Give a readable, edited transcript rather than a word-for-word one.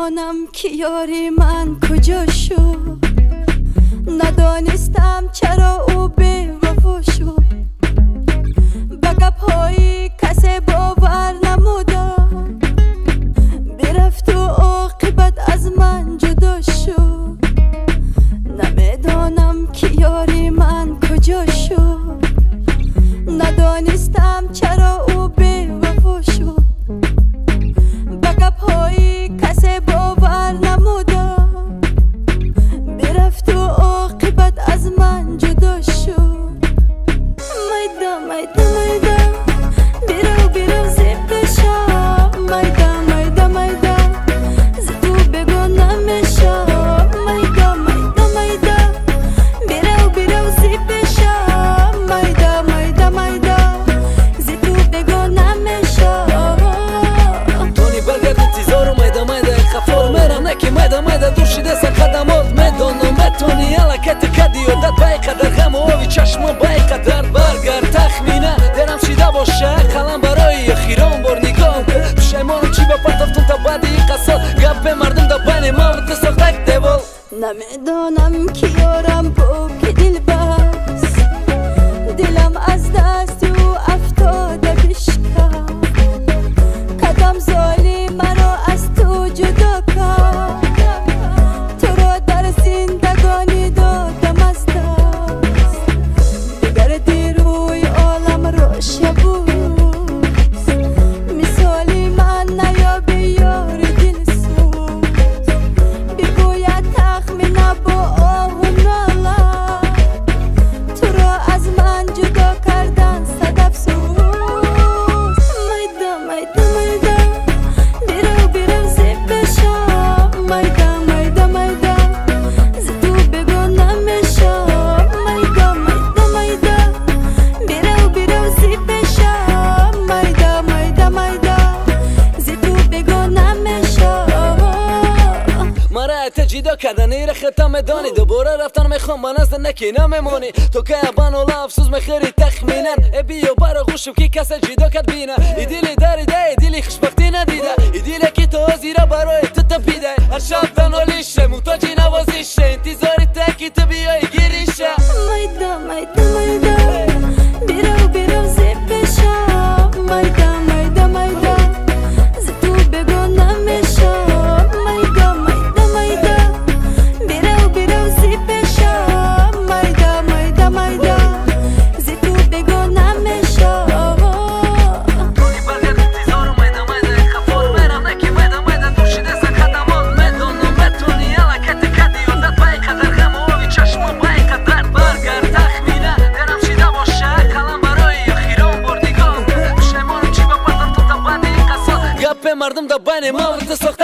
نمیدانم که یاری من کجا شد، ندانستم چرا او به وفا شد. به گپ‌های کسی باور نمودم، برفت و عاقبت از من جدا شد. نمیدانم که یاری من کجا شد، ندانستم چرا او به وفا شد. به گپ‌های کسی باور نمودم، برفت و عاقبت از من جدا شد. میدا میدا میدا بیرو بیرو زی پیشم، میدا میدا میدا ز تو بگو نمیشم. میدا میدا میدا بیرو بیرو زی پیشم، میدا میدا میدا ز تو بگو نمیشم. تونی برگرد انتظارو میدا میدا خفار میرم نکی میدا میدا دور شده سر خدمات. میدانم بتونی حرکت کدی و داد بای قدر غم و آبی چشم بای قدر برگرد. تخمینه درم شیده باشه قلم برای اخیران بار نگاه کن. پشیمانم چی با پرتافتون تا بعد این قصاد گپ مردم دا بین ما و تساختک دیوال. نمیدانم که یارم با که دل بست، دلم از دست او افتاده بشکست. قدم زالی مرا از تو جدا کرد، تو را در زندگانی دادم از دست. بگردی روی عالم را شب و روز، مثالی من نیابی یار دلسوز. بگوید تخمینه با آه و ناله، تو را از من جدا کردن صد افسوس. میدا میدا میدا بیرو بیرو زی پیشم، میدا میدا میدا ز تو بگو نمیشم. میدا میدا میدا بیرو بیرو زی پیشم، میدا میدا میدا ز تو بگو نمیشم. مرا اتجیدا کردن ایره ختم میدانی، دوباره رفتن میخوام با نزد نکی نمیمونی. تو که ابان و افسوس میخوری تخمینن ای و برا خوشم که کسی جدا کرد بینه. ای دیلی داریده ای دیلی خوشبختی ندیده، ای دیلی که تو زیرا برای تو تپیده. هر شب تنالیشه محتاجی نوازیشه، انتظاری تکی تو بیایی گیریشه. میدا میدا میدا بیرو بیرو زی پیشم، میدا میدا میدا ز تو بگو نمیشم. میدا میدا میدا بیرو بیرو زی پیشم، میدا میدا میدا ز تو بگو نمیشم. تونی برگرد انتظارو میدا میدا خفار میرم نکی میدا میدا دور شده سر خدمات. میدانم بتونی حرکت کدی و داد بای قدر غم و آبی چشم بای قدر برگرد. تخمینه درم شیده باشه قلم برای اخیران بار نگاه کن. پشیمانم چی با پرتافتون تا بعد این قصاد گپ مردم دا بین ما و تساخت